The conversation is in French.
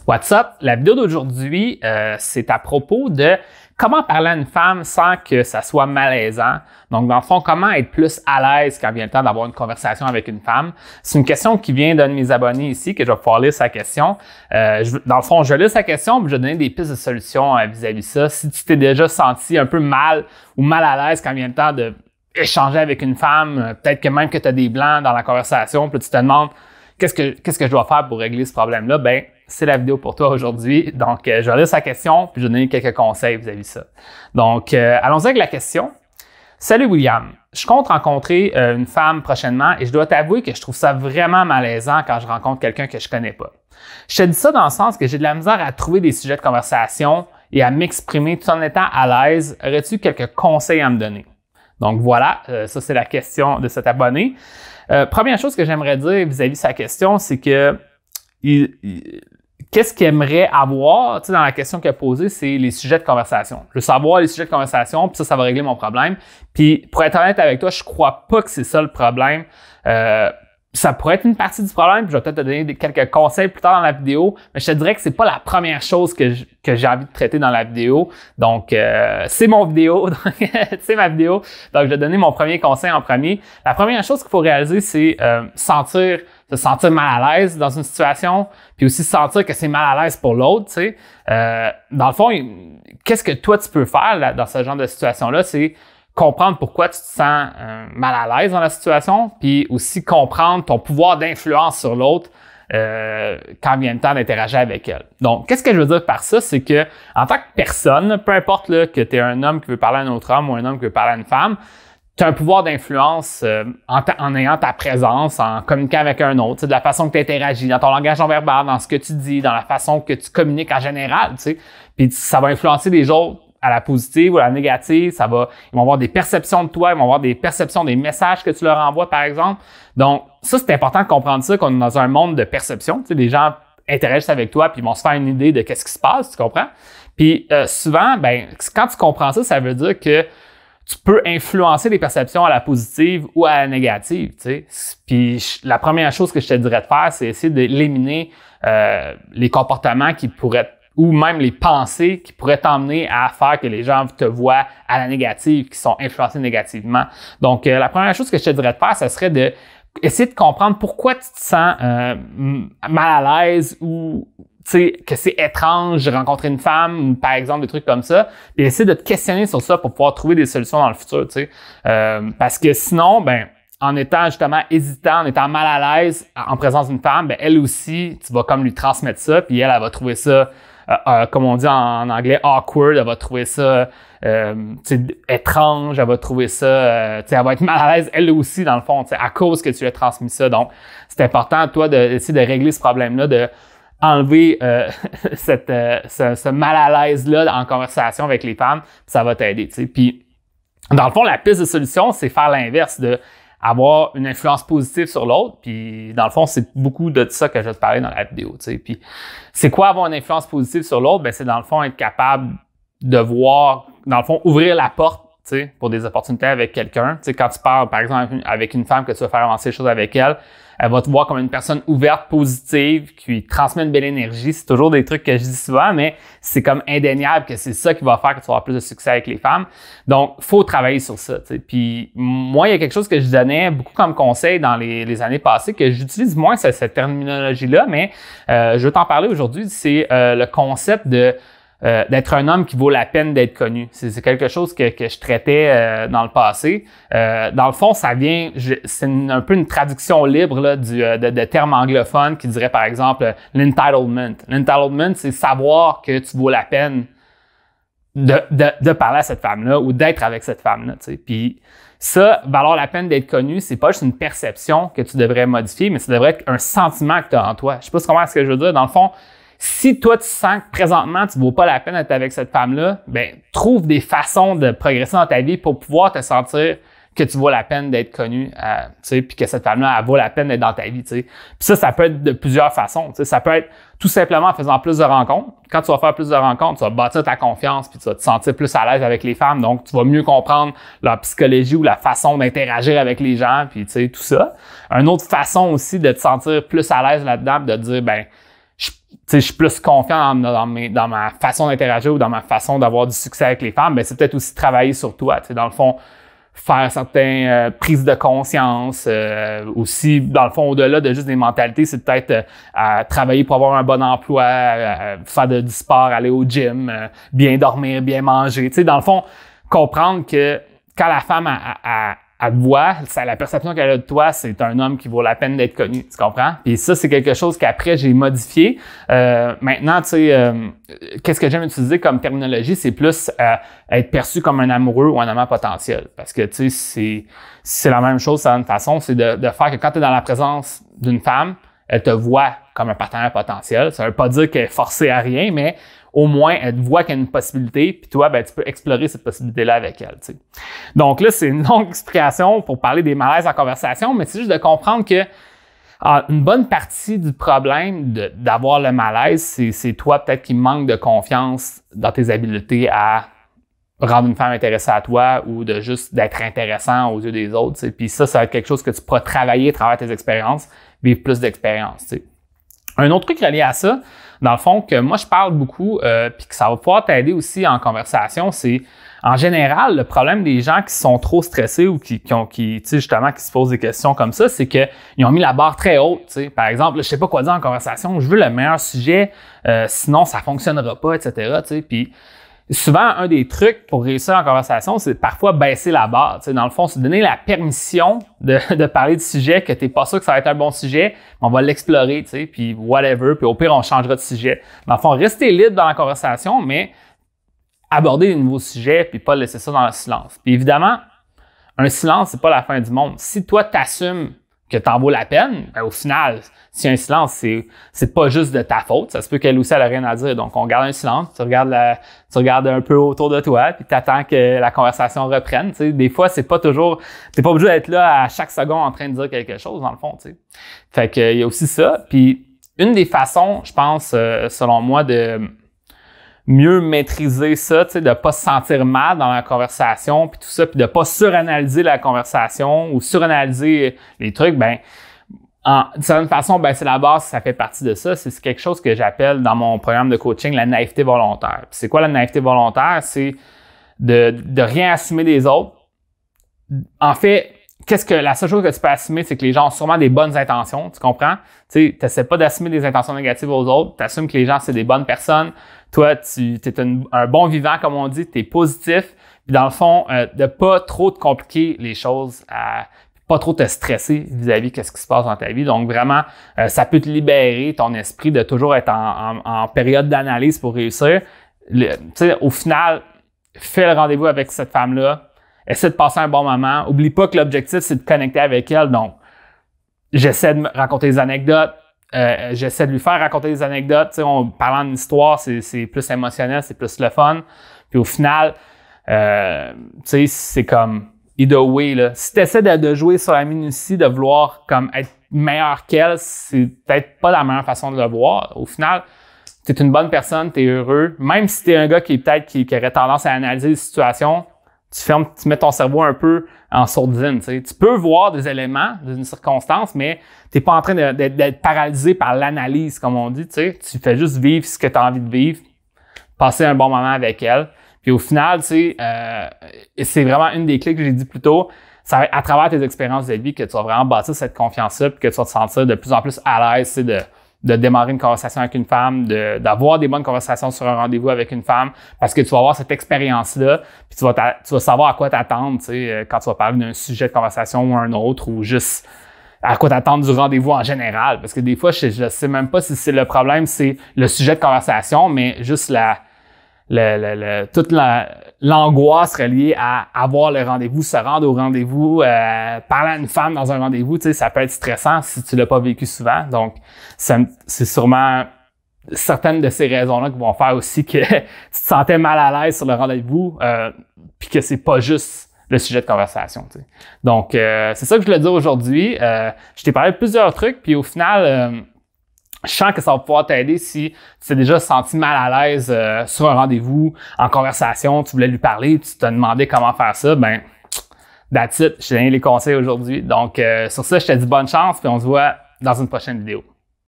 What's up? La vidéo d'aujourd'hui, c'est à propos de comment parler à une femme sans que ça soit malaisant. Donc, dans le fond, comment être plus à l'aise quand vient le temps d'avoir une conversation avec une femme. C'est une question qui vient d'un de mes abonnés ici, que je vais pouvoir lire sa question. Dans le fond, je vais lire sa question, puis je vais donner des pistes de solutions vis-à-vis de ça. Si tu t'es déjà senti un peu mal ou mal à l'aise quand vient le temps de échanger avec une femme, peut-être que même que tu as des blancs dans la conversation, puis tu te demandes qu'est-ce que je dois faire pour régler ce problème-là, ben c'est la vidéo pour toi aujourd'hui. Donc, je vais lire sa question, puis je vais donner quelques conseils vis-à-vis de ça. Donc, allons-y avec la question. Salut William, je compte rencontrer une femme prochainement et je dois t'avouer que je trouve ça vraiment malaisant quand je rencontre quelqu'un que je connais pas. Je te dis ça dans le sens que j'ai de la misère à trouver des sujets de conversation et à m'exprimer tout en étant à l'aise. Aurais-tu quelques conseils à me donner? Donc voilà, ça c'est la question de cet abonné. Première chose que j'aimerais dire vis-à-vis de sa question, c'est que qu'est-ce qu'il aimerait avoir, tu sais, dans la question qu'il a posée, c'est les sujets de conversation. Je veux savoir les sujets de conversation, puis ça va régler mon problème. Puis pour être honnête avec toi, je crois pas que c'est ça le problème. Ça pourrait être une partie du problème, puis je vais peut-être te donner quelques conseils plus tard dans la vidéo, mais je te dirais que c'est pas la première chose que j'ai envie de traiter dans la vidéo. Donc, c'est mon vidéo, c'est ma vidéo. Donc, je vais te donner mon premier conseil en premier. La première chose qu'il faut réaliser, c'est se sentir mal à l'aise dans une situation, puis aussi sentir que c'est mal à l'aise pour l'autre, tu sais. Dans le fond, qu'est-ce que toi, tu peux faire là, dans ce genre de situation-là, c'est comprendre pourquoi tu te sens mal à l'aise dans la situation, puis aussi comprendre ton pouvoir d'influence sur l'autre quand vient le temps d'interagir avec elle. Donc, qu'est-ce que je veux dire par ça? C'est que en tant que personne, peu importe là, que tu es un homme qui veut parler à un autre homme ou un homme qui veut parler à une femme, tu as un pouvoir d'influence en ayant ta présence, en communiquant avec un autre, de la façon que tu interagis, dans ton langage non verbal, dans ce que tu dis, dans la façon que tu communiques en général. Puis ça va influencer les autres à la positive ou à la négative. Ils vont avoir des perceptions de toi, ils vont avoir des perceptions des messages que tu leur envoies, par exemple. Donc, ça, c'est important de comprendre ça, qu'on est dans un monde de perception. Les gens interagissent avec toi puis ils vont se faire une idée de qu'est-ce qui se passe, tu comprends? Puis souvent, quand tu comprends ça, ça veut dire que tu peux influencer les perceptions à la positive ou à la négative, tu sais. Puis la première chose que je te dirais de faire, c'est essayer d'éliminer les comportements qui pourraient ou même les pensées qui pourraient t'emmener à faire que les gens te voient à la négative, qui sont influencés négativement. Donc, la première chose que je te dirais de faire, ce serait de essayer de comprendre pourquoi tu te sens mal à l'aise ou que c'est étrange de rencontrer une femme, ou par exemple, des trucs comme ça, puis essayer de te questionner sur ça pour pouvoir trouver des solutions dans le futur, tu sais. Parce que sinon, en étant justement hésitant, en étant mal à l'aise en présence d'une femme, elle aussi, tu vas comme lui transmettre ça, puis elle va trouver ça, comme on dit en anglais, awkward, elle va trouver ça étrange, elle va trouver ça, elle va être mal à l'aise elle aussi, dans le fond, à cause que tu lui as transmis ça. Donc, c'est important, toi, d'essayer de régler ce problème-là, de enlever ce mal à l'aise-là en conversation avec les femmes, ça va t'aider, tu sais. Puis, dans le fond, la piste de solution, c'est faire l'inverse, de avoir une influence positive sur l'autre. Puis, dans le fond, c'est beaucoup de ça que je vais te parler dans la vidéo, tu sais. Puis, c'est quoi avoir une influence positive sur l'autre? C'est dans le fond être capable de voir, dans le fond, ouvrir la porte, tu sais, pour des opportunités avec quelqu'un. Tu sais, quand tu parles, par exemple, avec une femme que tu vas faire avancer les choses avec elle, elle va te voir comme une personne ouverte, positive, qui transmet une belle énergie. C'est toujours des trucs que je dis souvent, mais c'est comme indéniable que c'est ça qui va faire que tu vas avoir plus de succès avec les femmes. Donc, faut travailler sur ça, tu sais. Puis, moi, il y a quelque chose que je donnais beaucoup comme conseil dans les années passées, que j'utilise moins cette terminologie-là, mais je veux t'en parler aujourd'hui. C'est le concept d'être un homme qui vaut la peine d'être connu. C'est quelque chose que je traitais dans le passé. Dans le fond, ça vient, c'est un peu une traduction libre là, de termes anglophones qui dirait par exemple l'entitlement. L'entitlement, c'est savoir que tu vaux la peine de parler à cette femme-là ou d'être avec cette femme-là. Tu sais. Puis ça, valoir la peine d'être connu, c'est pas juste une perception que tu devrais modifier, mais ça devrait être un sentiment que tu as en toi. Je sais pas comment est-ce que je veux dire. Dans le fond, si toi, tu sens que présentement, tu ne vaux pas la peine d'être avec cette femme-là, trouve des façons de progresser dans ta vie pour pouvoir te sentir que tu vaux la peine d'être connu, puis que cette femme-là, elle vaut la peine d'être dans ta vie, tu sais. Puis ça peut être de plusieurs façons, tu sais. Ça peut être tout simplement en faisant plus de rencontres. Quand tu vas faire plus de rencontres, tu vas bâtir ta confiance, puis tu vas te sentir plus à l'aise avec les femmes, donc tu vas mieux comprendre leur psychologie ou la façon d'interagir avec les gens, puis tu sais, tout ça. Une autre façon aussi de te sentir plus à l'aise là-dedans, de te dire, je suis plus confiant dans ma façon d'interagir ou dans ma façon d'avoir du succès avec les femmes, ben c'est peut-être aussi travailler sur toi. Dans le fond, faire certaines prises de conscience. Aussi, dans le fond, au-delà de juste des mentalités, c'est peut-être travailler pour avoir un bon emploi, faire du sport, aller au gym, bien dormir, bien manger. Dans le fond, comprendre que quand la femme elle te voit, la perception qu'elle a de toi, c'est un homme qui vaut la peine d'être connu, tu comprends? Puis ça, c'est quelque chose qu'après, j'ai modifié. Maintenant, tu sais, qu'est-ce que j'aime utiliser comme terminologie? C'est plus être perçu comme un amoureux ou un amant potentiel. Parce que, tu sais, c'est la même chose, c'est une façon, c'est de faire que quand tu es dans la présence d'une femme, elle te voit comme un partenaire potentiel. Ça veut pas dire qu'elle est forcée à rien, mais au moins, elle te voit qu'il y a une possibilité, puis toi, ben, tu peux explorer cette possibilité-là avec elle. T'sais. Donc là, c'est une longue explication pour parler des malaises en conversation, mais c'est juste de comprendre que une bonne partie du problème d'avoir le malaise, c'est toi peut-être qui manque de confiance dans tes habiletés à rendre une femme intéressée à toi ou de juste d'être intéressant aux yeux des autres. T'sais. Puis ça va être quelque chose que tu pourras travailler à travers tes expériences, vivre plus d'expériences. Un autre truc relié à ça, dans le fond, que moi je parle beaucoup, puis que ça va pouvoir t'aider aussi en conversation, c'est en général le problème des gens qui sont trop stressés ou qui justement qui se posent des questions comme ça, c'est qu'ils ont mis la barre très haute. T'sais. Par exemple, je sais pas quoi dire en conversation, je veux le meilleur sujet, sinon ça fonctionnera pas, etc. T'sais. Puis souvent, un des trucs pour réussir en conversation, c'est parfois baisser la barre. Dans le fond, c'est donner la permission de parler du sujet, que t'es pas sûr que ça va être un bon sujet, mais on va l'explorer, puis whatever, puis au pire, on changera de sujet. Dans le fond, rester libre dans la conversation, mais aborder des nouveaux sujets, puis pas laisser ça dans le silence. Puis évidemment, un silence, c'est pas la fin du monde. Si toi, t'assumes que t'en vaut la peine, ben, au final, si un silence, c'est pas juste de ta faute. Ça se peut qu'elle aussi, elle a rien à dire. Donc, on garde un silence, tu regardes un peu autour de toi, puis t'attends que la conversation reprenne. T'sais. Des fois, t'es pas obligé d'être là à chaque seconde en train de dire quelque chose, dans le fond. T'sais. Fait que, il y a aussi ça. Puis, une des façons, je pense, selon moi, de mieux maîtriser ça, tu sais, de pas se sentir mal dans la conversation, puis tout ça, puis de pas suranalyser la conversation ou suranalyser les trucs, ben, d'une certaine façon, ben, c'est la base, ça fait partie de ça. C'est quelque chose que j'appelle dans mon programme de coaching la naïveté volontaire. Puis c'est quoi la naïveté volontaire? C'est de rien assumer des autres. En fait, la seule chose que tu peux assumer, c'est que les gens ont sûrement des bonnes intentions, tu comprends? Tu sais, t'essaies pas d'assumer des intentions négatives aux autres, tu assumes que les gens, c'est des bonnes personnes. Toi, tu es un bon vivant, comme on dit, tu es positif. Puis dans le fond, de pas trop te compliquer les choses, pas trop te stresser vis-à-vis de ce qui se passe dans ta vie. Donc vraiment, ça peut te libérer ton esprit de toujours être en période d'analyse pour réussir. Tu sais, au final, fais le rendez-vous avec cette femme-là. Essaie de passer un bon moment. Oublie pas que l'objectif, c'est de connecter avec elle. Donc, j'essaie de me raconter des anecdotes. J'essaie de lui faire raconter des anecdotes. Tu sais, parlant d'une histoire, c'est plus émotionnel, c'est plus le fun. Puis au final, tu sais, c'est comme either way, là. Si tu essaies de jouer sur la minutie, de vouloir comme être meilleur qu'elle, c'est peut-être pas la meilleure façon de le voir. Au final, tu es une bonne personne, tu es heureux. Même si tu es un gars qui aurait tendance à analyser les situations, tu mets ton cerveau un peu en sourdine. Tu sais. Tu peux voir des éléments d'une circonstance, mais tu n'es pas en train d'être paralysé par l'analyse, comme on dit. Tu sais. Tu fais juste vivre ce que tu as envie de vivre, passer un bon moment avec elle. Puis au final, tu sais, c'est vraiment une des clés que j'ai dit plus tôt. Ça va être à travers tes expériences de vie que tu vas vraiment bâtir cette confiance-là, puis que tu vas te sentir de plus en plus à l'aise, de démarrer une conversation avec une femme, d'avoir des bonnes conversations sur un rendez-vous avec une femme, parce que tu vas avoir cette expérience-là, puis tu vas savoir à quoi t'attendre, tu sais, quand tu vas parler d'un sujet de conversation ou un autre, ou juste à quoi t'attendre du rendez-vous en général. Parce que des fois, je sais même pas si c'est le problème, c'est le sujet de conversation, mais juste toute l'angoisse reliée à avoir le rendez-vous, se rendre au rendez-vous, parler à une femme dans un rendez-vous, tu sais, ça peut être stressant si tu l'as pas vécu souvent. Donc, c'est sûrement certaines de ces raisons-là qui vont faire aussi que tu te sentais mal à l'aise sur le rendez-vous, puis que c'est pas juste le sujet de conversation. Tu sais. Donc, c'est ça que je voulais dire aujourd'hui. Je t'ai parlé de plusieurs trucs, puis au final, je sens que ça va pouvoir t'aider si tu t'es déjà senti mal à l'aise sur un rendez-vous, en conversation, tu voulais lui parler, tu te demandais comment faire ça, ben that's it, je t'ai donné les conseils aujourd'hui. Donc, sur ça, je te dis bonne chance, puis on se voit dans une prochaine vidéo.